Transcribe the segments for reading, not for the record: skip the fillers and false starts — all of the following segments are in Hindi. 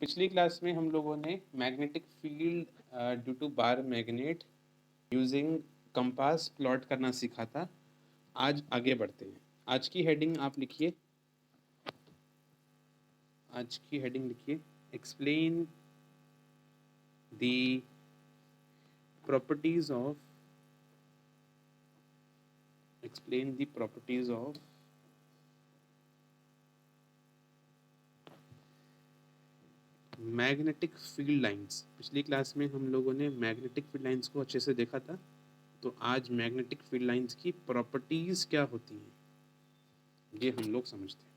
पिछली क्लास में हम लोगों ने magnetic field due to bar magnet using compass plot करना सीखा था। आज आगे बढ़ते हैं। आज की हेडिंग आप लिखिए। आज की हेडिंग लिखिए, explain the properties of magnetic field lines. पिछली क्लास में हम लोगों ने मैग्नेटिक फील्ड लाइंस को अच्छे से देखा था, तो आज मैग्नेटिक फील्ड लाइंस की प्रॉपर्टीज क्या होती हैं ये हम लोग समझते हैं,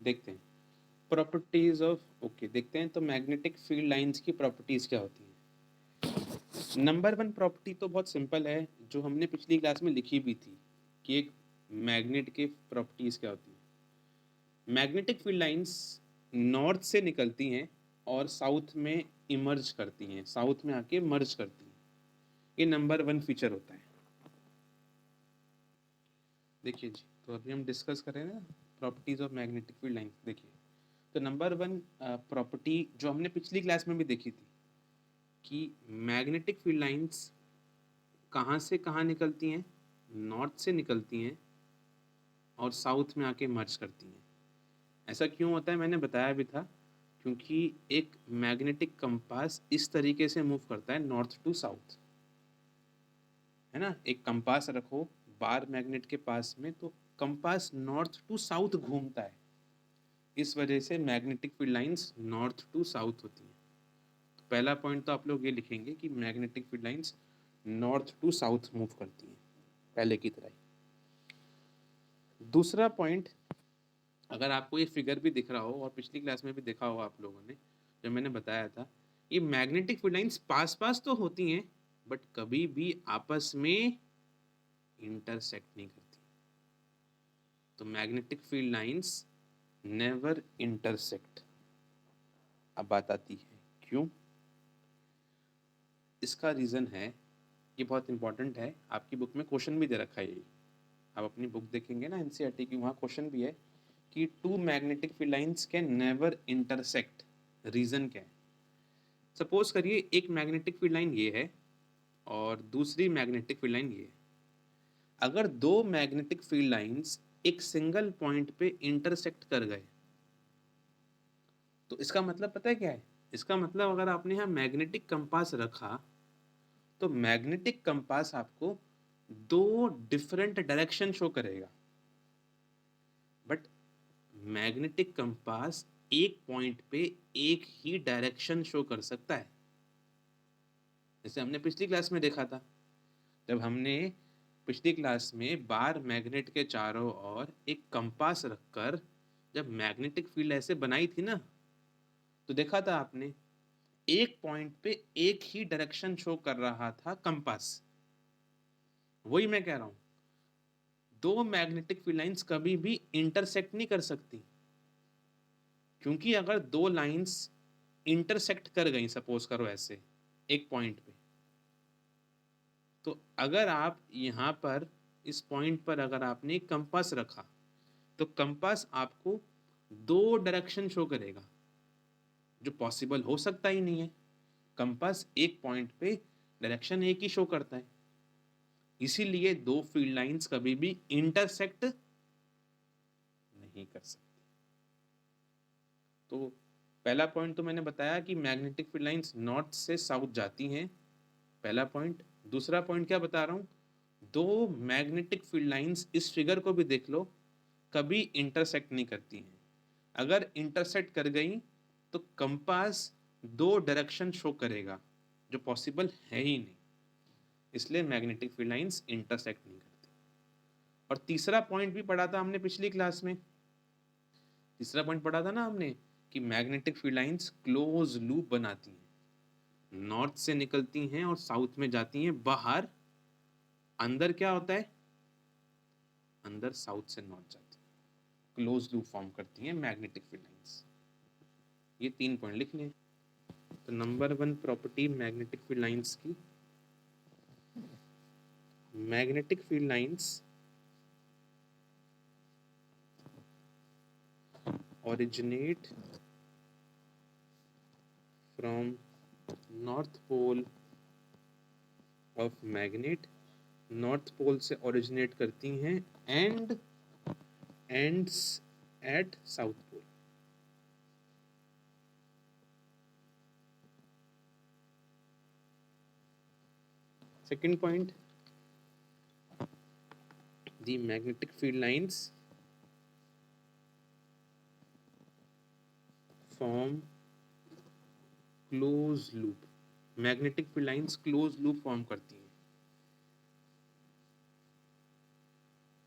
देखते हैं। प्रॉपर्टीज ऑफ देखते हैं तो मैग्नेटिक फील्ड लाइंस की प्रॉपर्टीज क्या होती हैं। नंबर वन प्रॉपर्टी तो बहुत सिंपल है, जो हमने पिछली क्लास में लिखी भी थी कि एक मैग्नेट के प्रॉपर्टीज क्या होती हैं। मैग्नेटिक फील्ड लाइंस नॉर्थ से निकलती हैं और साउथ में इमर्ज करती हैं, साउथ में आके मर्ज करती हैं। ये नंबर वन फीचर होता है। देखिए जी, तो अभी हम डिस्कस कर रहे हैं ना properties of magnetic field lines. देखिए, तो नंबर वन प्रॉपर्टी जो हमने पिछली क्लास में भी देखी थी कि मैग्नेटिक फील्ड लाइंस कहाँ से कहाँ निकलती हैं, नॉर्थ से निकलती हैं और साउथ में आके मर्ज करती हैं। ऐसा क्यों होता है मैंने बताया भी था, क्योंकि एक मैग्नेटिक कंपास इस तरीके से मूव करता है नॉर्थ टू साउथ, है ना। एक कंपास रखो बार मैग्नेट के पास में, तो कंपास नॉर्थ टू साउथ घूमता है। इस वजह से magnetic field lines north to south होती हैं। तो पहला पॉइंट तो आप लोग ये लिखेंगे कि magnetic field lines north to south move करती हैं, पहले की तरह ही। दूसरा पॉइंट, अगर आपको ये फिगर भी दिख रहा हो और पिछली क्लास में भी देखा हो आप लोगों ने, जो मैंने बताया था, ये मैग्नेटिक फील्ड लाइंस पास पास तो होती हैं बट कभी भी आपस में इंटरसेक्ट नहीं करती। तो magnetic field lines never intersect. अब बात आती है क्यों। इसका रीज़न है, ये बहुत इंपॉर्टेंट है, आपकी बुक में क्वेश्चन भी दे रखा है। यही आप अपनी बुक देखेंगे ना एनसीईआरटी की, वहाँ क्वेश्चन भी है कि two magnetic field lines can never intersect, reason क्या है। सपोज करिए एक मैग्नेटिक फील्ड लाइन ये है और दूसरी मैग्नेटिक फील्ड लाइन ये है। अगर दो मैग्नेटिक फील्ड लाइंस एक सिंगल पॉइंट पे इंटरसेक्ट कर गए, तो इसका मतलब पता है क्या है। इसका मतलब अगर आपने यहाँ मैग्नेटिक कंपास रखा तो मैग्नेटिक कंपास आपको दो डिफरेंट डायरेक्शन शो करेगा, बट मैग्नेटिक कंपास एक पॉइंट पे एक ही डायरेक्शन शो कर सकता है। जैसे हमने पिछली क्लास में देखा था, जब हमने पिछली क्लास में बार मैग्नेट के चारों ओर एक कंपास रखकर जब मैग्नेटिक फील्ड ऐसे बनाई थी ना, तो देखा था आपने एक पॉइंट पे एक ही डायरेक्शन शो कर रहा था कंपास। वही मैं कह रहा हूं, दो मैग्नेटिक फील्ड लाइंस कभी भी इंटरसेक्ट नहीं कर सकती, क्योंकि अगर दो लाइंस इंटरसेक्ट कर गई, सपोज करो ऐसे एक पॉइंट पे, तो अगर आप यहाँ पर इस पॉइंट पर अगर आपने एक कंपास रखा तो कंपास आपको दो डायरेक्शन शो करेगा, जो पॉसिबल हो सकता ही नहीं है। कंपास एक पॉइंट पे डायरेक्शन एक ही शो करता है, इसीलिए दो फील्ड लाइंस कभी भी इंटरसेक्ट नहीं कर सकती। तो पहला पॉइंट तो मैंने बताया कि मैग्नेटिक फील्ड लाइंस नॉर्थ से साउथ जाती हैं, पहला पॉइंट। दूसरा पॉइंट क्या बता रहा हूँ, दो मैग्नेटिक फील्ड लाइंस, इस फिगर को भी देख लो, कभी इंटरसेक्ट नहीं करती हैं। अगर इंटरसेक्ट कर गई तो कंपास दो डायरेक्शन शो करेगा, जो पॉसिबल है ही नहीं, इसलिए मैग्नेटिक फील्ड लाइंस इंटरसेक्ट नहीं करती। और तीसरा पॉइंट भी पढ़ा था हमने पिछली क्लास में, तीसरा पॉइंट पढ़ा था ना हमने कि magnetic field lines close loop बनाती हैं, नॉर्थ से निकलती हैं और साउथ में जाती हैं बाहर। अंदर क्या होता है, अंदर साउथ से नॉर्थ जाती है, क्लोज लूप फॉर्म करती हैं मैग्नेटिक फील्ड लाइंस। ये तीन पॉइंट लिख लें। तो number one property magnetic field lines की, magnetic field lines originate from north pole of magnet, north pole से ओरिजिनेट करती हैं and ends at south pole. Second point, the magnetic field lines form close loop. Magnetic field lines close loop form करती हैं।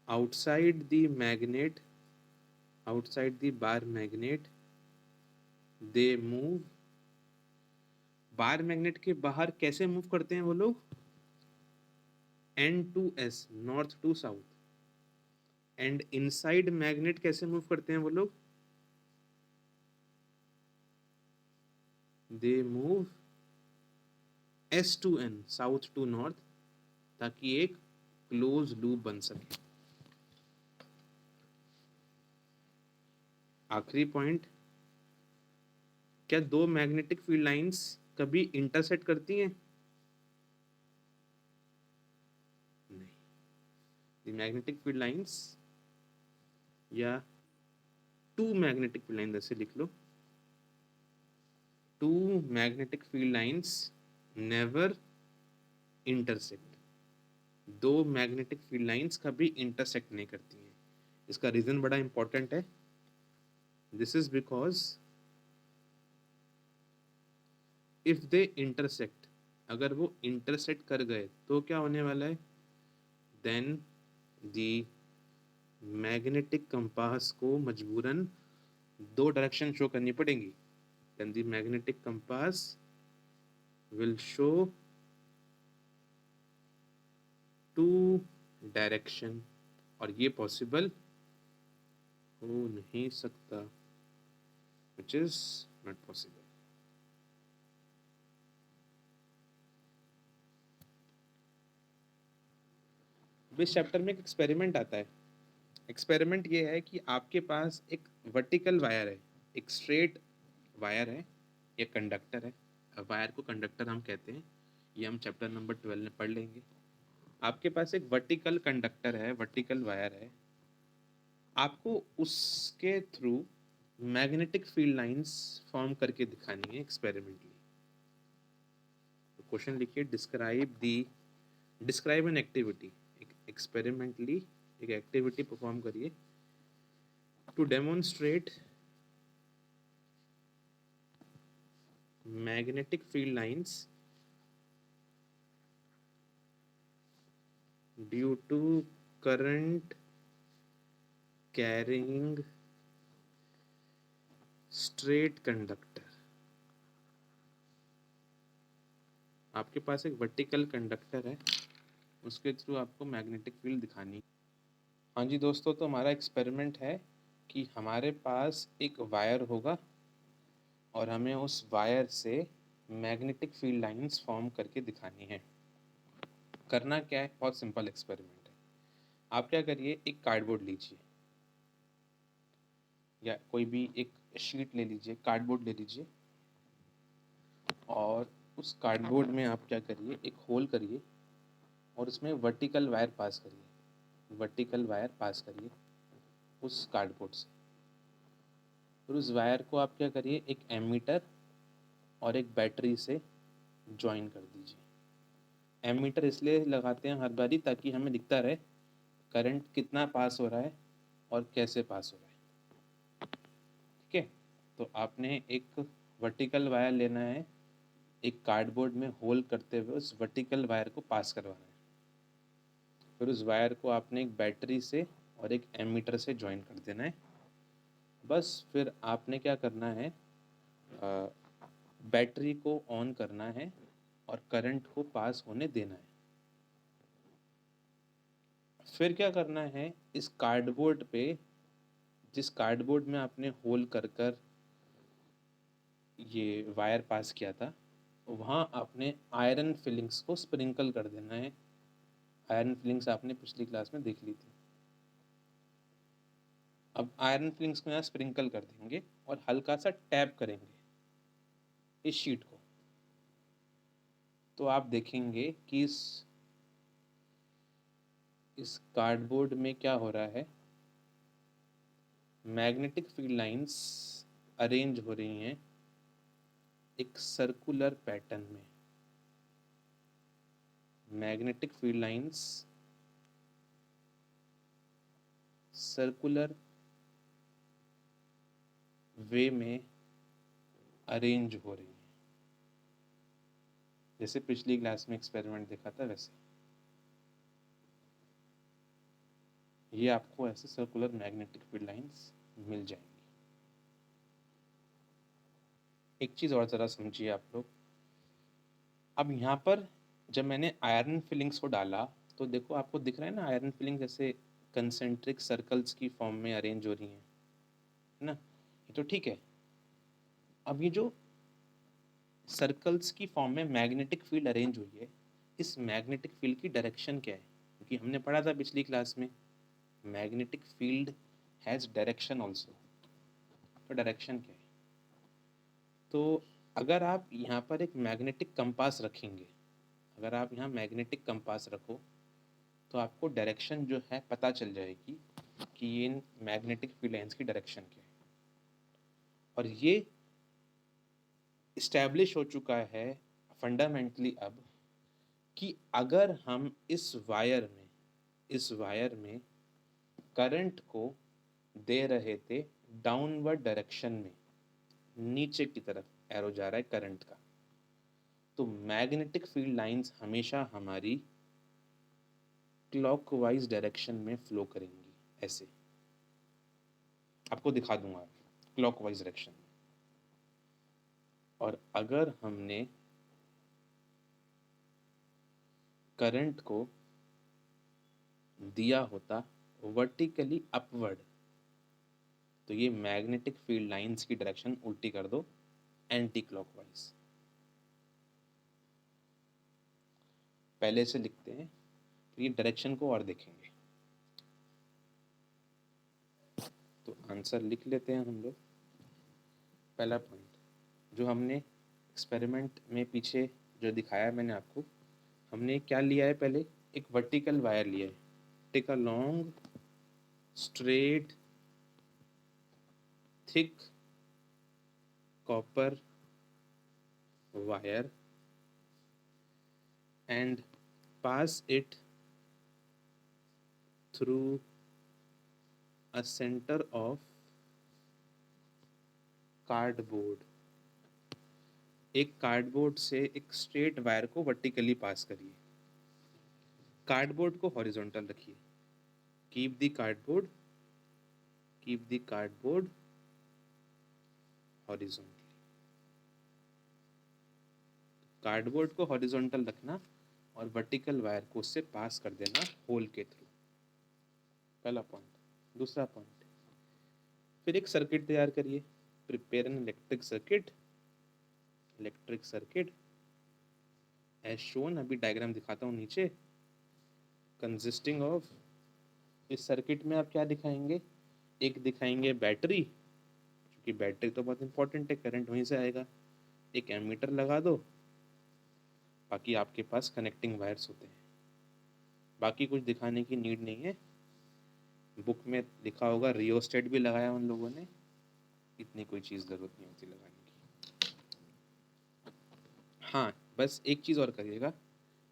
outside the magnet, outside the bar magnet, they move। Bar magnet के बाहर कैसे मूव करते हैं वो लोग? N to S, north to south. And inside magnet कैसे मूव करते हैं वो लोग? They move S to N, south to north, ताकि एक क्लोज लूप बन सके। आखिरी पॉइंट, क्या दो मैग्नेटिक फील्ड लाइंस कभी इंटरसेक्ट करती हैं? नहीं। द मैग्नेटिक फील्ड लाइंस या टू मैग्नेटिक फील्ड लाइन, ऐसे लिख लो, two magnetic field lines never intersect. दो मैग्नेटिक फील्ड लाइंस कभी इंटरसेक्ट नहीं करती हैं। इसका रीजन बड़ा इंपॉर्टेंट है। This is because if they intersect, अगर वो इंटरसेक्ट कर गए तो क्या होने वाला है? देन द मैग्नेटिक कंपास को मजबूरन दो डायरेक्शन शो करनी पड़ेंगी। Then the magnetic compass will show two direction, और ये पॉसिबल हो नहीं सकता, विच इज नॉट पॉसिबल। इस चैप्टर में एक एक्सपेरिमेंट आता है। एक्सपेरिमेंट ये है कि आपके पास एक वर्टिकल वायर है, एक स्ट्रेट वायर है, एक कंडक्टर है। वायर को कंडक्टर हम कहते हैं, ये हम चैप्टर नंबर 12 में पढ़ लेंगे। आपके पास एक वर्टिकल कंडक्टर है, वर्टिकल वायर है, आपको उसके through magnetic field lines form करके दिखानी है एक्सपेरिमेंटली। तो क्वेश्चन लिखिए, डिस्क्राइब एन एक्टिविटी। एक्सपेरिमेंटली एक एक्टिविटी परफॉर्म करिए to demonstrate magnetic field lines due to current carrying straight conductor. आपके पास एक वर्टिकल कंडक्टर है, उसके थ्रू आपको मैग्नेटिक फील्ड दिखानी। हाँ जी दोस्तों, तो हमारा एक्सपेरिमेंट है कि हमारे पास एक वायर होगा और हमें उस वायर से मैग्नेटिक फील्ड लाइंस फॉर्म करके दिखानी है। करना क्या है? बहुत सिंपल एक्सपेरिमेंट है। आप क्या करिए, एक कार्डबोर्ड लीजिए या कोई भी एक शीट ले लीजिए, कार्डबोर्ड ले लीजिए, और उस कार्डबोर्ड में आप क्या करिए, एक होल करिए और उसमें वर्टिकल वायर पास करिए। वर्टिकल वायर पास करिए उस कार्डबोर्ड से। फिर उस वायर को आप क्या करिए, एक एमीटर और एक बैटरी से ज्वाइन कर दीजिए। एमीटर इसलिए लगाते हैं हर बारी ताकि हमें दिखता रहे करंट कितना पास हो रहा है और कैसे पास हो रहा है। ठीक है, तो आपने एक वर्टिकल वायर लेना है, एक कार्डबोर्ड में होल करते हुए उस वर्टिकल वायर को पास करवाना है। फिर उस वायर को आपने एक बैटरी से और एक एमीटर से ज्वाइन कर देना है। बस फिर आपने क्या करना है, बैटरी को ऑन करना है और करंट को पास होने देना है। फिर क्या करना है, इस कार्डबोर्ड पे, जिस कार्डबोर्ड में आपने होल कर कर ये वायर पास किया था, वहाँ आपने आयरन फिलिंग्स को स्प्रिंकल कर देना है। आयरन फिलिंग्स आपने पिछली क्लास में देख ली थी। अब आयरन फिलिंग्स को यहाँ स्प्रिंकल कर देंगे और हल्का सा टैप करेंगे इस शीट को, तो आप देखेंगे कि इस कार्डबोर्ड में क्या हो रहा है, मैग्नेटिक फील्ड लाइंस अरेंज हो रही हैं एक सर्कुलर पैटर्न में। मैग्नेटिक फील्ड लाइंस सर्कुलर वे में अरेंज हो रही हैं, जैसे पिछली क्लास में एक्सपेरिमेंट देखा था वैसे। ये आपको ऐसे सर्कुलर मैग्नेटिक फील्ड लाइंस मिल जाएंगी। एक चीज़ और ज़रा समझिए आप लोग। अब यहाँ पर जब मैंने आयरन फिलिंग्स को डाला तो देखो आपको दिख रहा है ना, आयरन फिलिंग जैसे कंसेंट्रिक सर्कल्स की फॉर्म में अरेंज हो रही हैं, है ना, ये तो ठीक है। अब ये जो सर्कल्स की फॉर्म में मैग्नेटिक फील्ड अरेंज हुई है, इस मैग्नेटिक फील्ड की डायरेक्शन क्या है? क्योंकि हमने पढ़ा था पिछली क्लास में magnetic field has direction also, तो डायरेक्शन क्या है? तो अगर आप यहाँ पर एक मैग्नेटिक कंपास रखेंगे, अगर आप यहाँ मैग्नेटिक कंपास रखो तो आपको डायरेक्शन जो है पता चल जाएगी कि ये इन मैग्नेटिक फील्ड लाइंस की डायरेक्शन क्या है। और ये इस्टेब्लिश हो चुका है फंडामेंटली अब कि अगर हम इस वायर में करंट को दे रहे थे डाउनवर्ड डायरेक्शन में, नीचे की तरफ एरो जा रहा है करंट का, तो मैग्नेटिक फील्ड लाइंस हमेशा हमारी क्लॉकवाइज डायरेक्शन में फ्लो करेंगी। ऐसे आपको दिखा दूंगा क्लॉकवाइज डायरेक्शन में। और अगर हमने करंट को दिया होता वर्टिकली अपवर्ड, तो ये मैग्नेटिक फील्ड लाइंस की डायरेक्शन उल्टी कर दो एंटी क्लॉकवाइज। पहले से लिखते हैं, फिर ये डायरेक्शन को और देखेंगे। तो आंसर लिख लेते हैं हम लोग। पहला पॉइंट जो हमने एक्सपेरिमेंट में पीछे जो दिखाया मैंने आपको, हमने क्या लिया है, पहले एक वर्टिकल वायर लिया है, take a long straight thick copper wire and pass it through a center of cardboard. एक कार्डबोर्ड से एक स्ट्रेट वायर को वर्टिकली पास करिए, कार्डबोर्ड को हॉरिजॉन्टल रखिए। Keep the cardboard horizontally. Cardboard को हॉरिजॉन्टल रखना और वर्टिकल वायर को उससे पास कर देना होल के थ्रू। पहला पॉइंट। दूसरा पॉइंट, फिर एक सर्किट तैयार करिए, prepare an electric circuit as shown. अभी डायग्राम दिखाता हूँ नीचे। कंसिस्टिंग ऑफ, इस सर्किट में आप क्या दिखाएंगे, एक दिखाएंगे बैटरी, क्योंकि बैटरी तो बहुत इंपॉर्टेंट है, करंट वहीं से आएगा। एक एमीटर लगा दो, बाकी आपके पास कनेक्टिंग वायर्स होते हैं। बाकी कुछ दिखाने की नीड नहीं है, बुक में लिखा होगा, रियोस्टेट भी लगाया उन लोगों ने, इतनी कोई चीज़ ज़रूरत नहीं होती लगाने की। हाँ, बस एक चीज़ और करिएगा,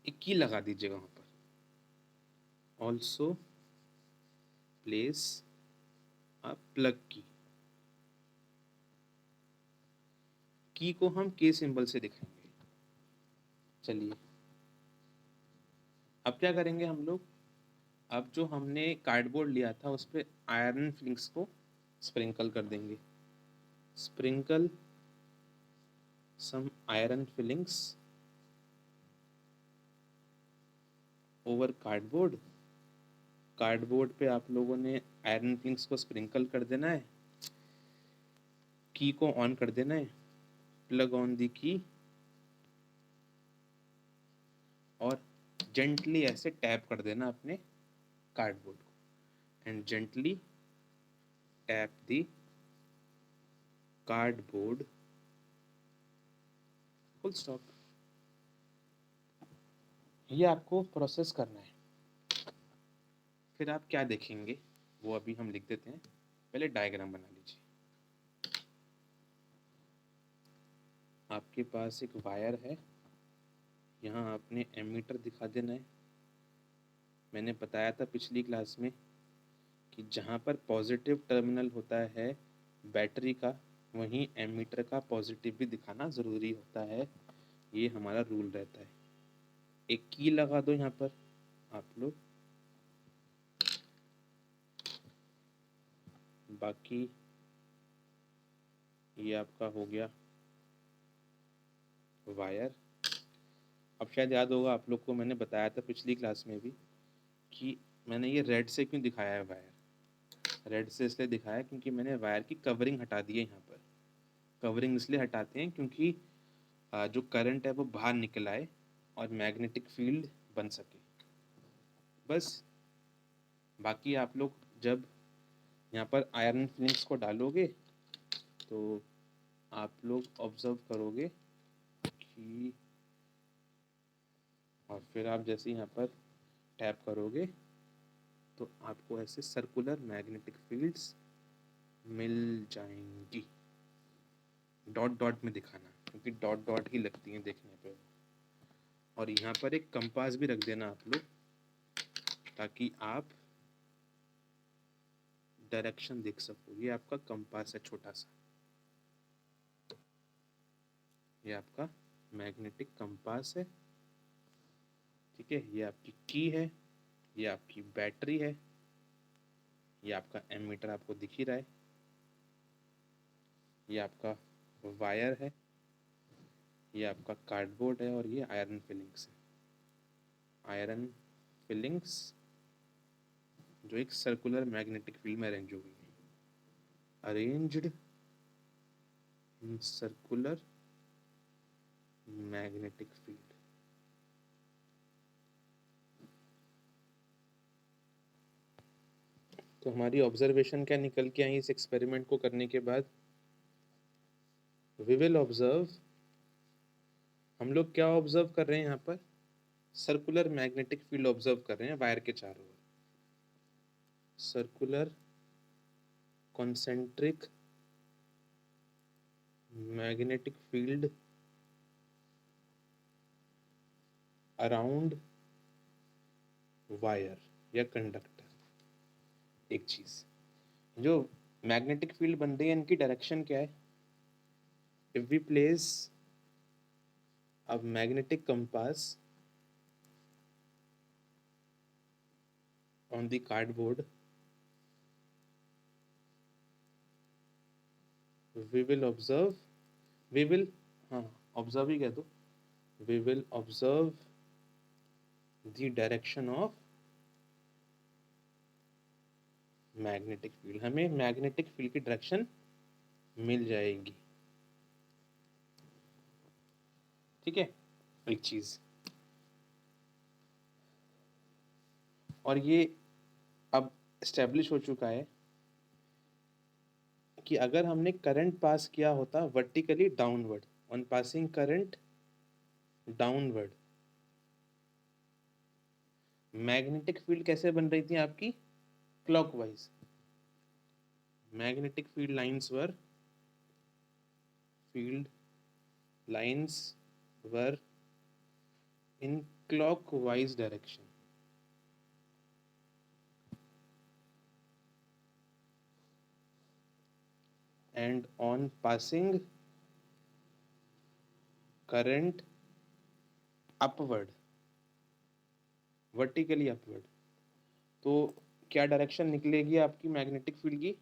एक की लगा दीजिएगा वहाँ पर। ऑल्सो प्लेस अ प्लग की को हम के सिंबल से दिखाएंगे। चलिए अब क्या करेंगे हम लोग, अब जो हमने कार्डबोर्ड लिया था उस पर आयरन फिलिंग्स को स्प्रिंकल कर देंगे। Sprinkle some iron filings over cardboard. Cardboard पे आप लोगों ने आयरन फिलिंग्स को स्प्रिंकल कर देना है, की को ऑन कर देना है, प्लग ऑन दी की, और जेंटली ऐसे टैप कर देना अपने कार्डबोर्ड को, and gently tap the cardboard, full stop. ये आपको प्रोसेस करना है। फिर आप क्या देखेंगे वो अभी हम लिख देते हैं, पहले डायग्राम बना लीजिए। आपके पास एक वायर है, यहाँ आपने एमीटर दिखा देना है। मैंने बताया था पिछली क्लास में कि जहाँ पर पॉजिटिव टर्मिनल होता है बैटरी का, वहीं एमीटर का पॉजिटिव भी दिखाना ज़रूरी होता है। ये हमारा रूल रहता है। एक की लगा दो यहाँ पर आप लोग, बाकी ये आपका हो गया वायर। अब शायद याद होगा आप लोग को, मैंने बताया था पिछली क्लास में भी कि मैंने ये रेड से क्यों दिखाया है वायर। रेड से इसलिए दिखाया क्योंकि मैंने वायर की कवरिंग हटा दी है। यहाँ पर कवरिंग इसलिए हटाते हैं क्योंकि जो करंट है वो बाहर निकल आए और मैग्नेटिक फील्ड बन सके, बस। बाकी आप लोग जब यहाँ पर आयरन फिलिंग्स को डालोगे तो आप लोग ऑब्जर्व करोगे कि, और फिर आप जैसे यहाँ पर टैप करोगे तो आपको ऐसे सर्कुलर मैग्नेटिक फील्ड्स मिल जाएंगी। डॉट डॉट में दिखाना क्योंकि डॉट डॉट ही लगती हैं देखने पे। और यहाँ पर एक कंपास भी रख देना आप लोग, ताकि आप डायरेक्शन देख सको। ये आपका कंपास है छोटा सा, ये आपका मैग्नेटिक कंपास है, ठीक है। ये आपकी की है, ये आपकी बैटरी है, ये आपका एमीटर आपको दिख ही रहा है, ये आपका वायर है, ये आपका कार्डबोर्ड है, और ये आयरन फिलिंग्स है। आयरन फिलिंग्स जो एक सर्कुलर मैग्नेटिक फील्ड में अरेंज हो गई है, arranged in circular magnetic field. तो हमारी ऑब्जर्वेशन क्या निकल के आई इस एक्सपेरिमेंट को करने के बाद? वी विल ऑब्जर्व, हम लोग क्या ऑब्जर्व कर रहे हैं यहाँ पर? सर्कुलर मैग्नेटिक फील्ड ऑब्जर्व कर रहे हैं वायर के चारों ओर। Circular concentric magnetic field around wire या कंडक्टर। एक चीज, जो मैग्नेटिक फील्ड बन रही है इनकी डायरेक्शन क्या है? If we place a magnetic compass on the cardboard, we will observe, we will, हाँ ऑब्जर्व ही कह दो, we will observe the direction of magnetic field. हमें मैग्नेटिक फील्ड की डायरेक्शन मिल जाएगी, ठीक है। एक चीज, और ये अब एस्टेब्लिश हो चुका है कि अगर हमने करंट पास किया होता vertically downward, on passing current downward, magnetic field कैसे बन रही थी आपकी? Clockwise. Magnetic field lines were in clockwise direction, and on passing current upward, vertically upward, तो क्या डायरेक्शन निकलेगी आपकी मैग्नेटिक फील्ड की?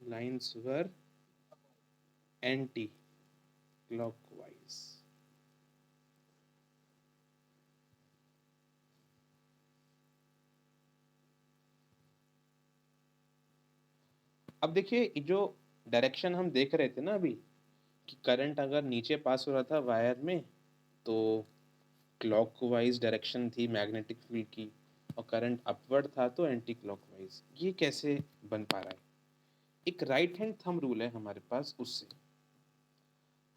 Lines were anti clockwise. अब देखिए, जो डायरेक्शन हम देख रहे थे ना अभी, कि करंट अगर नीचे पास हो रहा था वायर में तो क्लॉकवाइज डायरेक्शन थी मैग्नेटिक फील्ड की, और करंट अपवर्ड था तो एंटी क्लॉकवाइज। ये कैसे बन पा रहा है? एक राइट हैंड थंब रूल है हमारे पास, उससे।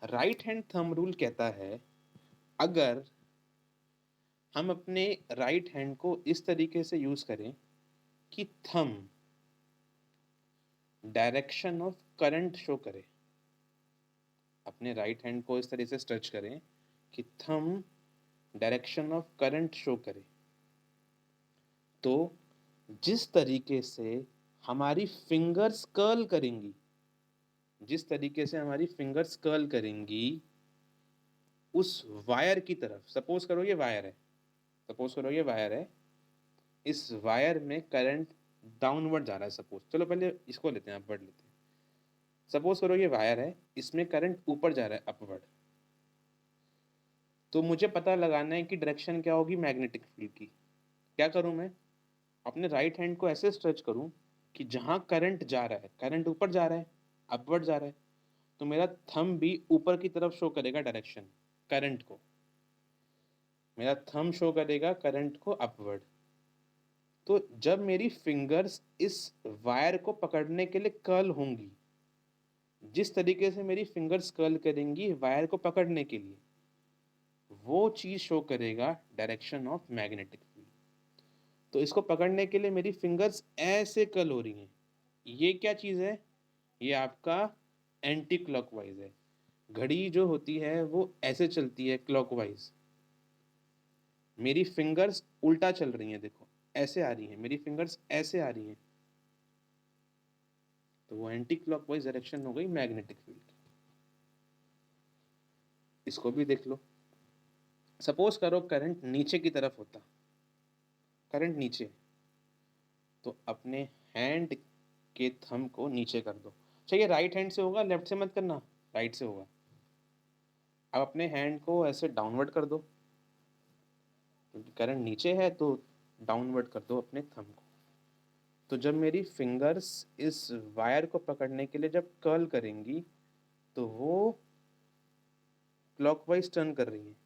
राइट हैंड थंब रूल कहता है अगर हम अपने राइट हैंड को इस तरीके से यूज करें कि thumb direction of current show करे, अपने राइट हैंड को इस तरीके से स्ट्रेच करें कि thumb direction of current show करे, तो जिस तरीके से हमारी फिंगर्स कर्ल करेंगी, जिस तरीके से हमारी फिंगर्स कर्ल करेंगी उस वायर की तरफ, सपोज करो ये वायर है, सपोज करो ये वायर है, इस वायर में करंट डाउनवर्ड जा रहा है सपोज, चलो पहले इसको लेते हैं, अपवर्ड लेते हैं। सपोज करो ये वायर है, इसमें करंट ऊपर जा रहा है, अपवर्ड। तो मुझे पता लगाना है कि डायरेक्शन क्या होगी मैग्नेटिक फील्ड की। क्या करूं मैं? अपने राइट हैंड को ऐसे स्ट्रेच करूं कि जहां करंट जा रहा है, करंट ऊपर जा रहा है, अपवर्ड जा रहा है, तो मेरा थंब भी ऊपर की तरफ शो करेगा डायरेक्शन, करंट को। मेरा थंब शो करेगा करंट को अपवर्ड। तो जब मेरी फिंगर्स इस वायर को पकड़ने के लिए कर्ल होंगी, जिस तरीके से मेरी फिंगर्स कर्ल करेंगी वायर को पकड़ने के लिए, वो चीज शो करेगा डायरेक्शन ऑफ मैग्नेटिक फील्ड। तो इसको पकड़ने के लिए मेरी फिंगर्स ऐसे कर्ल हो रही हैं। ये क्या चीज है? ये आपका एंटी क्लॉकवाइज है। घड़ी जो होती है वो ऐसे चलती है क्लॉकवाइज, मेरी फिंगर्स उल्टा चल रही हैं, देखो ऐसे आ रही हैं, मेरी फिंगर्स ऐसे आ रही हैं, तो वो एंटी क्लॉकवाइज डायरेक्शन हो गई मैग्नेटिक फील्ड की। इसको भी देख लो। सपोज करो करंट नीचे की तरफ होता, करंट नीचे, तो अपने हैंड के थंब को नीचे कर दो। चाहिए राइट हैंड से होगा, लेफ्ट से मत करना, राइट से होगा। अब अपने हैंड को ऐसे डाउनवर्ड कर दो, क्योंकि करंट नीचे है तो डाउनवर्ड कर दो अपने थंब को। तो जब मेरी फिंगर्स इस वायर को पकड़ने के लिए जब कर्ल करेंगी, तो वो क्लॉकवाइज टर्न कर रही हैं,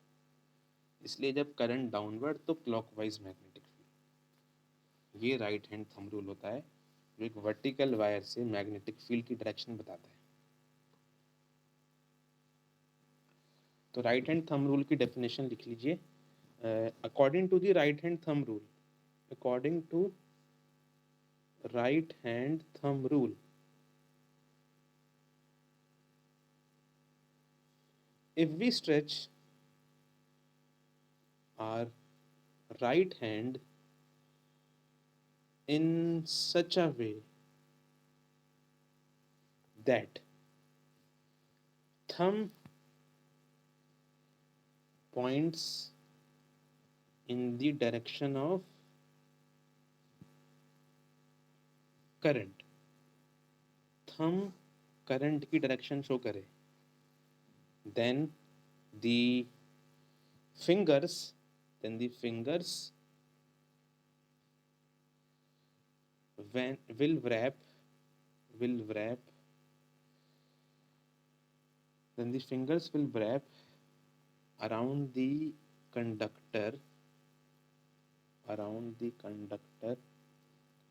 इसलिए जब करंट डाउनवर्ड तो क्लॉकवाइज मैग्नेटिक फील्ड। ये राइट हैंड थंब रूल होता है, जो एक वर्टिकल वायर से मैग्नेटिक फील्ड की डायरेक्शन बताता है। तो राइट हैंड थंब रूल की डेफिनेशन लिख लीजिए। According to the right hand thumb rule, according to right hand thumb rule, if we stretch our right hand in such a way that thumb points in the direction of current, thumb current की direction show करे, then the fingers, then the fingers when will wrap, then the fingers will wrap around the conductor, around the conductor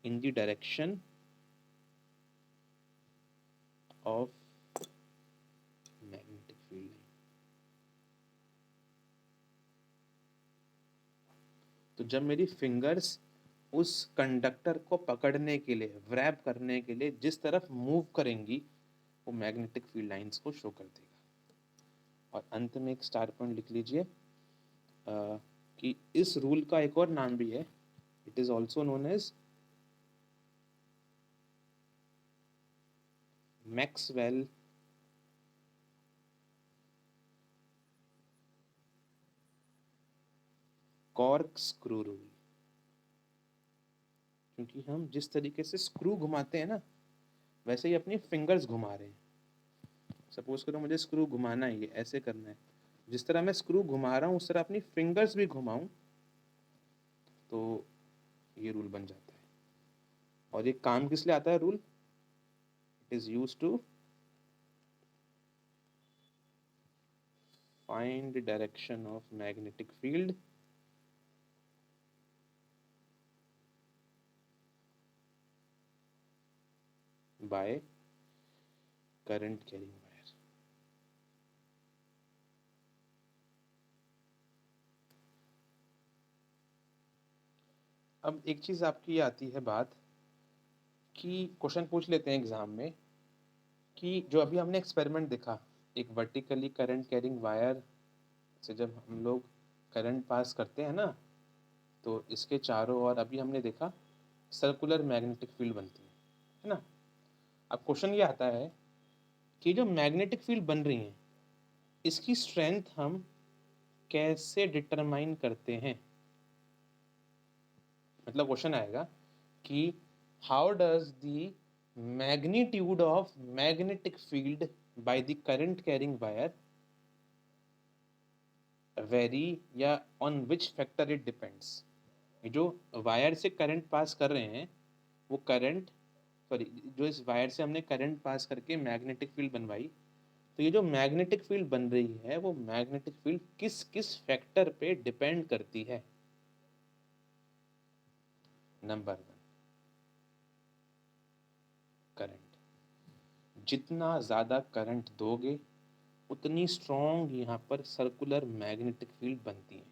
in the direction of magnetic field. तो जब मेरी फिंगर्स उस कंडक्टर को पकड़ने के लिए, व्रैप करने के लिए जिस तरफ मूव करेंगी, वो मैग्नेटिक फील्ड लाइंस को शो कर देगा। और अंत में एक स्टार पॉइंट लिख लीजिए कि इस रूल का एक और नाम भी है, it is also known as Maxwell cork screw rule. क्योंकि हम जिस तरीके से स्क्रू घुमाते हैं ना, वैसे ही अपनी फिंगर्स घुमा रहे हैं। सपोज करो मुझे स्क्रू घुमाना है, ये ऐसे करना है, जिस तरह मैं स्क्रू घुमा रहा हूँ उस तरह अपनी फिंगर्स भी घुमाऊं, तो ये रूल बन जाता है। और ये काम किस लिए आता है rule? It is used to find the direction of magnetic field by current carrying wire. अब एक चीज आपकी आती है बात कि क्वेश्चन पूछ लेते हैं एग्जाम में कि जो अभी हमने एक्सपेरिमेंट देखा, एक वर्टिकली करंट कैरिंग वायर से जब हम लोग करंट पास करते हैं ना, तो इसके चारों ओर अभी हमने देखा सर्कुलर मैग्नेटिक फील्ड बनती है ना। अब क्वेश्चन ये आता है कि जो मैग्नेटिक फील्ड बन रही है इसकी स्ट्रेंथ हम कैसे डिटरमाइन करते हैं। मतलब क्वेश्चन आएगा कि how does the magnitude of magnetic field by the current carrying wire vary, या on which factor it depends. जो वायर से करंट पास कर रहे हैं वो करंट, सॉरी, जो इस वायर से हमने करंट पास करके मैग्नेटिक फील्ड बनवाई, तो ये जो मैग्नेटिक फील्ड बन रही है वो मैग्नेटिक फील्ड किस किस फैक्टर पे डिपेंड करती है। Number 1, current. जितना ज़्यादा करंट दोगे उतनी स्ट्रॉन्ग यहाँ पर सर्कुलर मैग्नेटिक फील्ड बनती है।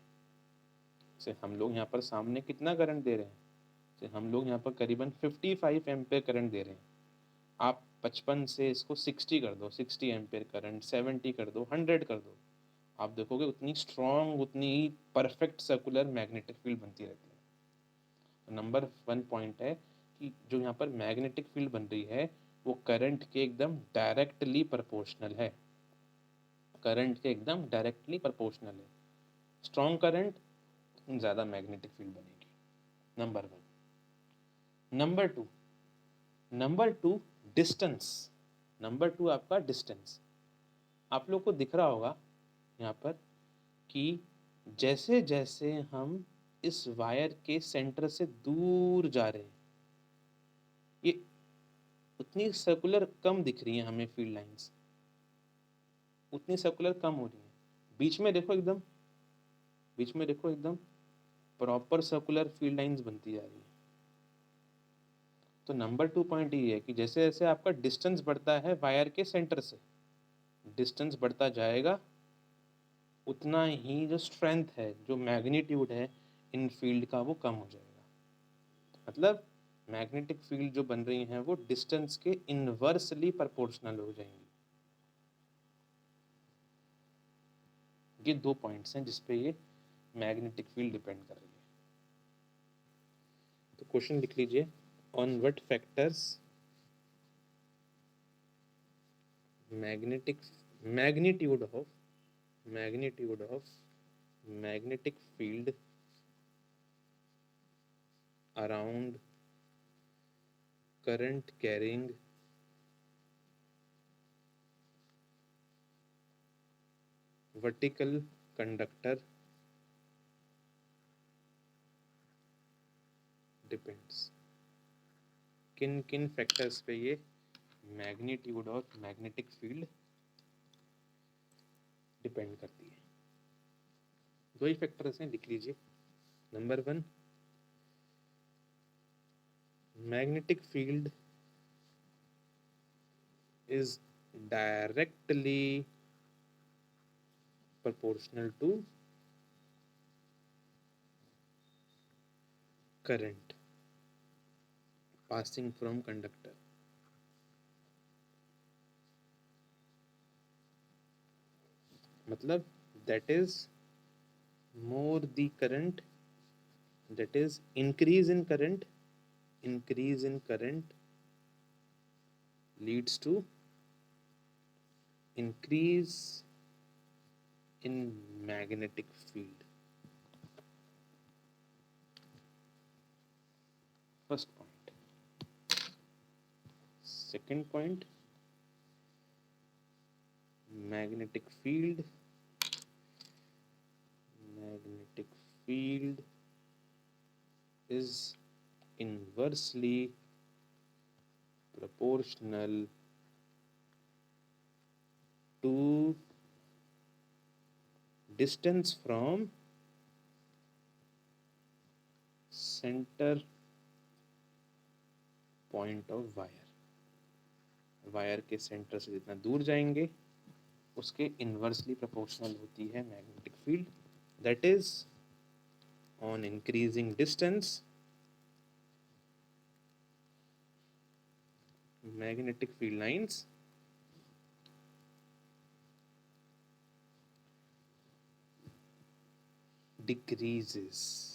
जैसे हम लोग यहाँ पर सामने कितना करंट दे रहे हैं, जैसे हम लोग यहाँ पर करीबन 55 एम्पेयर करंट दे रहे हैं। आप 55 से इसको 60 कर दो, 60 एम्पेयर करंट, 70 कर दो, 100 कर दो, आप देखोगे उतनी स्ट्रॉन्ग, उतनी परफेक्ट सर्कुलर मैग्नेटिक फील्ड बनती रहती है। तो नंबर 1 पॉइंट है कि जो यहाँ पर मैग्नेटिक फील्ड बन रही है वो करंट के एकदम डायरेक्टली प्रोपोर्शनल है। करंट के एकदम डायरेक्टली प्रोपोर्शनल है। स्ट्रॉन्ग करंट उतनी ज़्यादा मैग्नेटिक फील्ड बनेगी। Number 1। Number two distance. Number 2 आपका डिस्टेंस। आप लोग को दिख रहा होगा यहाँ पर कि जैसे जैसे हम इस वायर के सेंटर से दूर जा रहे हैं ये उतनी सर्कुलर कम दिख रही है हमें फील्ड लाइंस, उतनी सर्कुलर कम हो रही है। बीच में देखो एकदम प्रॉपर सर्कुलर फील्ड लाइंस बनती जा रही है। तो नंबर 2 पॉइंट ये है कि जैसे जैसे आपका डिस्टेंस बढ़ता है वायर के सेंटर से, डिस्टेंस बढ़ता जाएगा उतना ही जो स्ट्रेंथ है, जो मैग्नीट्यूड है इन फील्ड का वो कम हो जाएगा। मतलब मैग्नेटिक फील्ड जो बन रही हैं वो डिस्टेंस के इनवर्सली प्रोपोर्शनल हो जाएंगी। ये 2 पॉइंट्स हैं जिसपे ये मैग्नेटिक फील्ड डिपेंड कर रही है। तो क्वेश्चन लिख लीजिए, on what factors magnitude of magnetic field around current carrying vertical conductor depends। किन किन फैक्टर्स पे ये magnitude of magnetic field depend करती है। 2 ही फैक्टर्स हैं, लिख लीजिए। Number 1, magnetic field is directly proportional to current passing from conductor। मतलब that is more the current, that is increase in current leads to increase in magnetic field। First point। Second point, magnetic field is inversely proportional to distance from center point of wire। Wire के सेंटर से जितना दूर जाएंगे उसके इन्वर्सली प्रोपोर्शनल होती है magnetic field, that is on increasing distance magnetic field lines decreases.